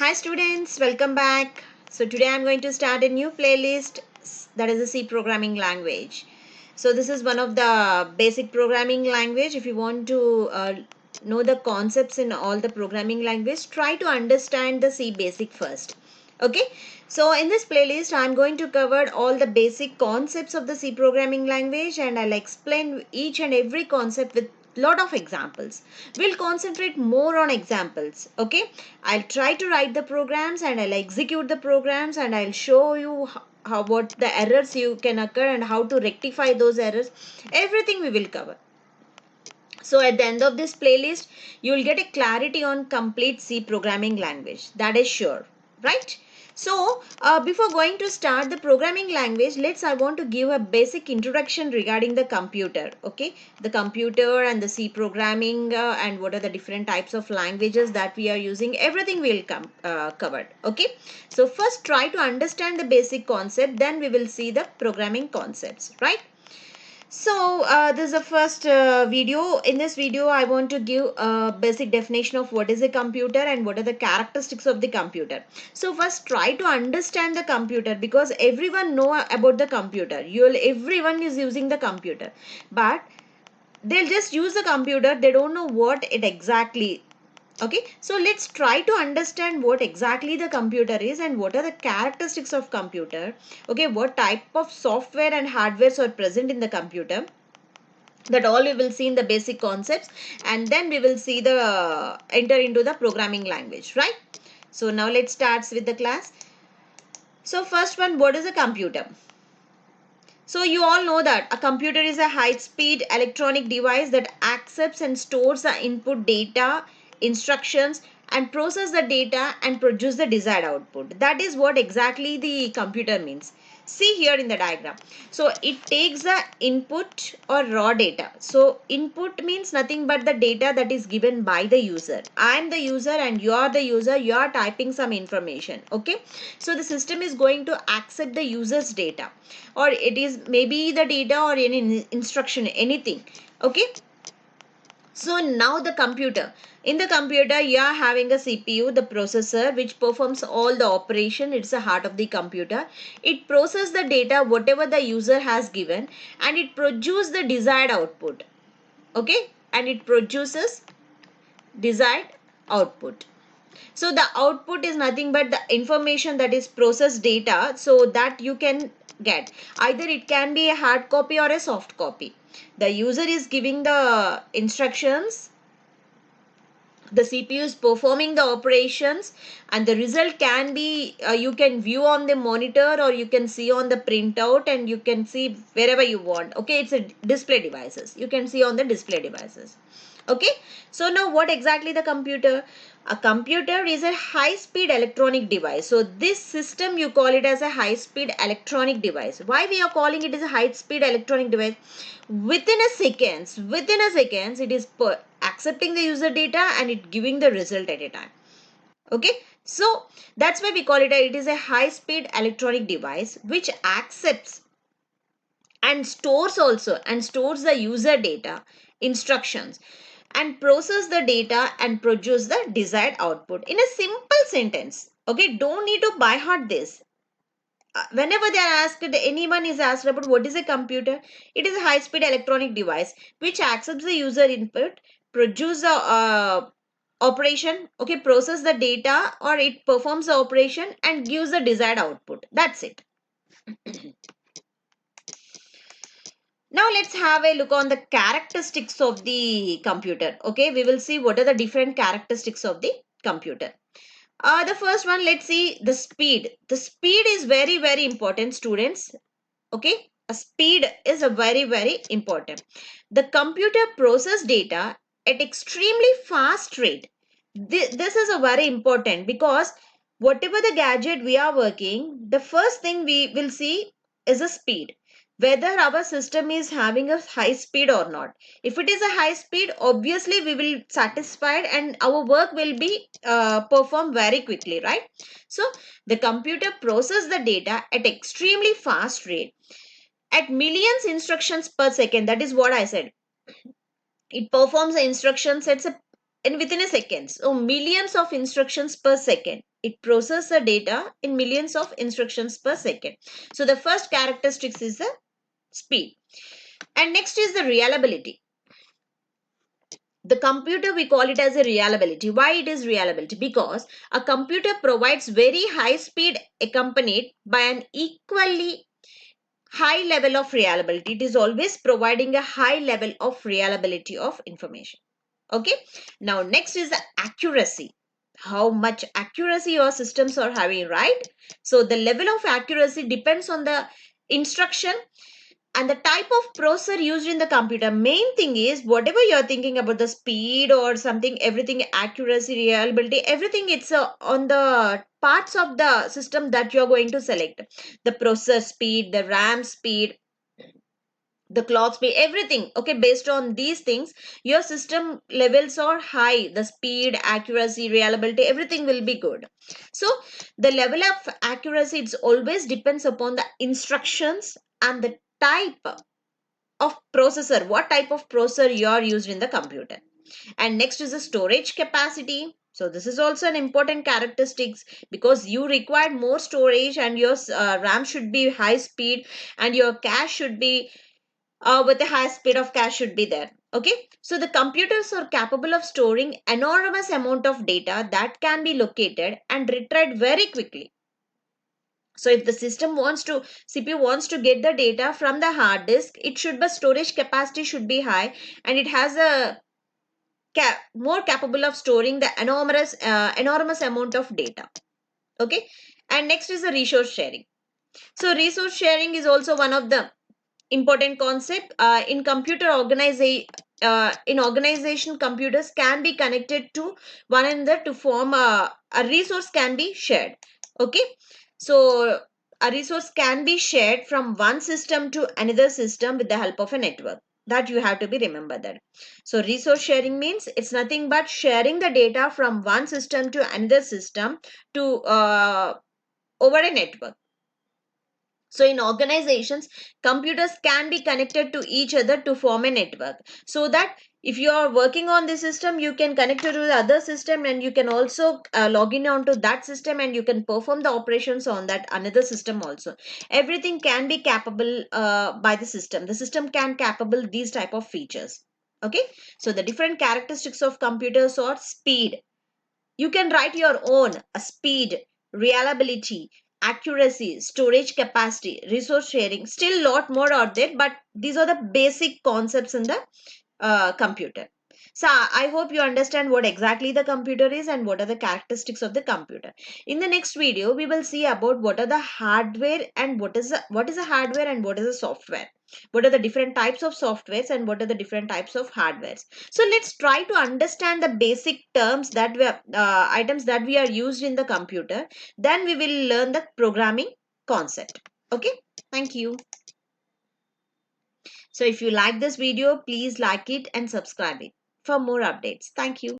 Hi students, welcome back. So today I'm going to start a new playlist that is a C programming language. So this is one of the basic programming language. If you want to know the concepts in all the programming language, try to understand the C basic first. Okay, so in this playlist I'm going to cover all the basic concepts of the C programming language, and I'll explain each and every concept with lot of examples. We'll concentrate more on examples. Okay, I'll try to write the programs and I'll execute the programs, and I'll show you how what the errors you can occur and how to rectify those errors. Everything we will cover. So at the end of this playlist, you will get a clarity on complete C programming language. That is sure, right? So before going to start the programming language, I want to give a basic introduction regarding the computer. Okay, the computer and the C programming and what are the different types of languages that we are using. Everything will come covered. Okay, so first try to understand the basic concept, then we will see the programming concepts, right? So this is the first video. In this video, I want to give a basic definition of what is a computer and what are the characteristics of the computer. So first try to understand the computer, because everyone know about the computer. Everyone is using the computer, but they'll just use the computer. They don't know what it exactly. Okay, so let's try to understand what exactly the computer is and what are the characteristics of computer. Okay, what type of software and hardwares are present in the computer. That all we will see in the basic concepts, and then we will see the enter into the programming language, right? So now let's start with the class. So first one, what is a computer? So you all know that a computer is a high-speed electronic device that accepts and stores the input data, instructions, and process the data and produce the desired output. That is what exactly the computer means. See here in the diagram. So it takes the input or raw data. So input means nothing but the data that is given by the user. I am the user and you are the user. You are typing some information. Okay. So the system is going to accept the user's data, or it is maybe the data or any instruction, anything. Okay. So now the computer. In the computer, you are having a CPU, the processor, which performs all the operation. It's the heart of the computer. It processes the data, whatever the user has given, and it produces the desired output. Okay, and it produces desired output. So the output is nothing but the information that is processed data, so that you can get. Either it can be a hard copy or a soft copy. The user is giving the instructions, the CPU is performing the operations, and the result can be you can view on the monitor, or you can see on the printout, and you can see wherever you want. Okay, it's a display devices. You can see on the display devices. Okay, so now what exactly the computer? A computer is a high-speed electronic device. So this system, you call it as a high-speed electronic device. Why we are calling it as a high-speed electronic device? Within a seconds, it is accepting the user data and it giving the result at a time. Okay, so that's why we call it is a high-speed electronic device which accepts and stores the user data, instructions, and process the data and produce the desired output in a simple sentence. Okay, don't need to by heart this. Whenever they are asked, anyone is asked about what is a computer, it is a high speed electronic device which accepts the user input, produce the operation, okay, process the data, or it performs the operation and gives the desired output. That's it. Now let's have a look on the characteristics of the computer. Okay, we will see what are the different characteristics of the computer. The first one, let's see the speed. The speed is very, very important, students. Okay, a speed is a very important. The computer process data at extremely fast rate. This is a very important, because whatever the gadget we are working, the first thing we will see is a speed, whether our system is having a high speed or not. If it is a high speed, obviously we will satisfied and our work will be performed very quickly, right? So the computer process the data at extremely fast rate, at millions instructions per second. That is what I said. It performs the instruction sets in within a second. So millions of instructions per second It processes the data in millions of instructions per second. So the first characteristics is the speed. And next is the reliability. The computer, we call it as a reliability. Why it is reliability? Because a computer provides very high speed accompanied by an equally high level of reliability. It is always providing a high level of reliability of information. Okay. Now next is the accuracy. How much accuracy your systems are having, right? So the level of accuracy depends on the instruction and the type of processor used in the computer. Main thing is whatever you're thinking about the speed or something, everything, accuracy, reliability, everything, it's on the parts of the system that you're going to select. The processor speed, the RAM speed, the clock speed, everything. Okay, based on these things, your system levels are high. The speed, accuracy, reliability, everything will be good. So the level of accuracy, it's always depends upon the instructions and the type of processor, what type of processor you are used in the computer. And next is the storage capacity. So this is also an important characteristics, because you require more storage, and your RAM should be high speed, and your cache should be with a high speed of cache should be there. Okay, so the computers are capable of storing enormous amount of data that can be located and retrieved very quickly. So if the system wants to, CPU wants to get the data from the hard disk, it should be storage capacity should be high, and it has a more capable of storing the enormous amount of data. Okay, and next is the resource sharing. So resource sharing is also one of the important concept in computer organization. In organization, computers can be connected to one another to form a resource can be shared. Okay, so a resource can be shared from one system to another system with the help of a network. That you have to be remember that. So resource sharing means it's nothing but sharing the data from one system to another system to over a network. So in organizations, computers can be connected to each other to form a network. So that if you are working on the system, you can connect it to the other system, and you can also log in onto that system, and you can perform the operations on that another system also. Everything can be capable by the system. The system can capable these type of features. Okay. So the different characteristics of computers are speed. You can write your own speed, reliability, accuracy, storage capacity, resource sharing. Still lot more out there, but these are the basic concepts in the computer. So I hope you understand what exactly the computer is and what are the characteristics of the computer. In the next video, we will see about what are the hardware and what is the hardware and what is the software. What are the different types of softwares and what are the different types of hardwares. So let's try to understand the basic terms that we are, items that we are used in the computer. Then we will learn the programming concept. Okay, thank you. So if you like this video, please like it and subscribe it for more updates. Thank you.